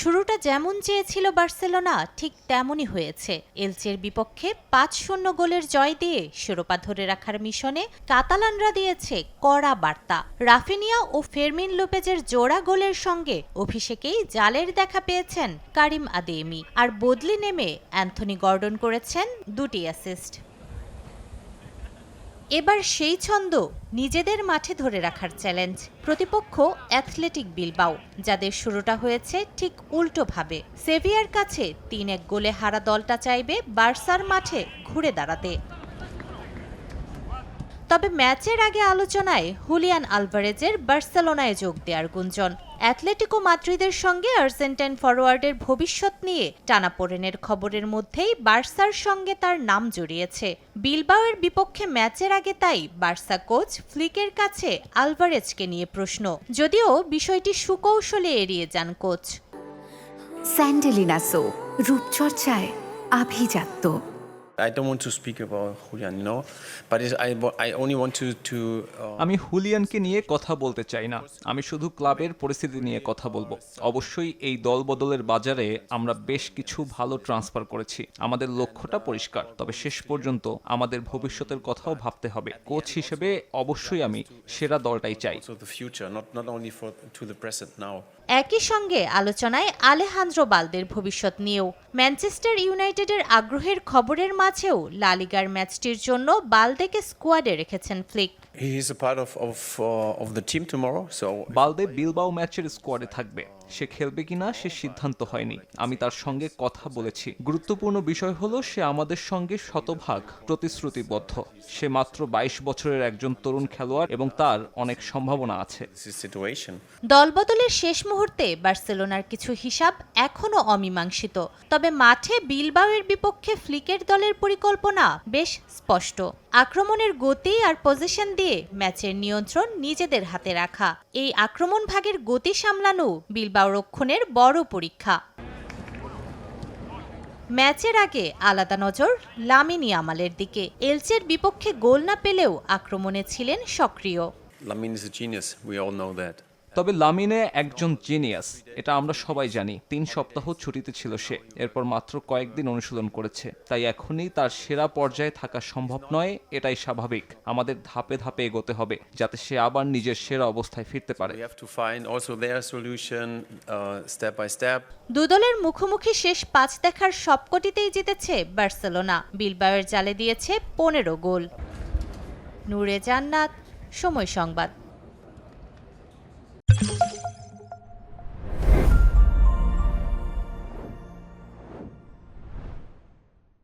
শুরুটা যেমন চেয়েছিল বার্সেলোনা ঠিক তেমনই হয়েছে। এলচের বিপক্ষে ৫-০ গোলের জয় দিয়ে শিরোপা ধরে রাখার মিশনে কাতালানরা দিয়েছে কড়া বার্তা। রাফিনিয়া ও ফেরমিন লোপেজের জোড়া গোলের সঙ্গে অভিষেকেই জালের দেখা পেয়েছেন কারিম আদেমি, আর বদলি নেমে অ্যান্থনি গর্ডন করেছেন ২টি অ্যাসিস্ট। এবার সেই ছন্দ নিজেদের মাঠে ধরে রাখার চ্যালেঞ্জ। প্রতিপক্ষ অ্যাথলেটিক বিলবাও, যাদের শুরুটা হয়েছে ঠিক উল্টোভাবে। সেভিয়ার কাছে ৩-১ গোলে হারা দলটা চাইবে বার্সার মাঠে ঘুরে দাঁড়াতে। তবে ম্যাচের আগে আলোচনায় হুলিয়ান আলভারেজের বার্সেলোনায় যোগ দেওয়ার গুঞ্জন। অ্যাটলেটিকো মাদ্রিদের সঙ্গে আর্জেন্টাইন ফরোয়ার্ডের ভবিষ্যৎ নিয়ে টানাপোড়েনের খবরের মধ্যেই বার্সার সঙ্গে তার নাম জড়িয়েছে। বিলবাওয়ের বিপক্ষে ম্যাচের আগে তাই বার্সা কোচ ফ্লিকের কাছে আলভারেজকে নিয়ে প্রশ্ন, যদিও বিষয়টি সুকৌশলে এড়িয়ে যান কোচ। স্যান্ডেলিনা সো, রূপচর্চায় আভিজাত্য। I don't want to speak about Julian, but I only want to আমি হুলিয়ানকে নিয়ে কথা বলতে চাই না, আমি শুধু ক্লাবের পরিস্থিতি নিয়ে কথা বলবো। অবশ্যই এই দল বদলের বাজারে আমরা বেশ কিছু ভালো ট্রান্সফার করেছি, আমাদের লক্ষ্যটা পরিষ্কার। তবে শেষ পর্যন্ত আমাদের ভবিষ্যতের কথাও ভাবতে হবে। কোচ হিসেবে অবশ্যই আমি সেরা দলটাই চাই। also the future, not only to the present now. একই সঙ্গে আলোচনায় আলেহান্দ্রো বালদের ভবিষ্যৎ নিয়েও। ম্যানচেস্টার ইউনাইটেডের আগ্রহের খবরের মাঝেও লা লিগার ম্যাচটির জন্য বালদেকে স্কোয়াডে রেখেছেন Flick. He is a part of the team tomorrow, so বালদে Bilbao ম্যাচের স্কোয়াডে থাকবে। সে খেলবে কিনা সে সিদ্ধান্ত হয়নি, আমি তার সঙ্গে কথা বলেছি। গুরুত্বপূর্ণ বিষয় হলো সে আমাদের সঙ্গে শতভাগ প্রতিশ্রুতিবদ্ধ। সে মাত্র ২২ বছরের একজন তরুণ খেলোয়াড় এবং তার অনেক সম্ভাবনা আছে। this is situation. দলবদলের শেষ মুহূর্তে বার্সেলোনার কিছু হিসাব এখনও অমীমাংসিত। তবে মাঠে বিলবাওয়ের বিপক্ষে ফ্লিকের দলের পরিকল্পনা বেশ স্পষ্ট। আক্রমণের গতি আর পজিশন দিয়ে ম্যাচের নিয়ন্ত্রণ নিজেদের হাতে রাখা। এই আক্রমণ ভাগের গতি সামলানো বিলবাও রক্ষণের বড় পরীক্ষা। ম্যাচের আগে আলাদা নজর লামিন ইয়ামালের দিকে। এলচের বিপক্ষে গোল না পেলেও আক্রমণে ছিলেন সক্রিয়। Lamine is a genius. We all know that. তবে লামিনে একজন জিনিয়াস, এটা আমরা সবাই জানি। ৩ সপ্তাহ ছুটিতে ছিল সে, এরপর মাত্র কয়েকদিন অনুশীলন করেছে। তাই এখনই তার সেরা পর্যায়ে থাকা সম্ভব নয়, এটাই স্বাভাবিক। আমাদের ধাপে ধাপে এগোতে হবে যাতে সে আবার নিজের সেরা অবস্থায় ফিরতে পারে। We have to find also their solution step by step. দুদলের মুখোমুখি শেষ ৫ দেখার সবকটিতেই জিতেছে বার্সেলোনা। বিলবাওয়ের জালে দিয়েছে ১৫ গোল। নূরে জান্নাত, সময় সংবাদ।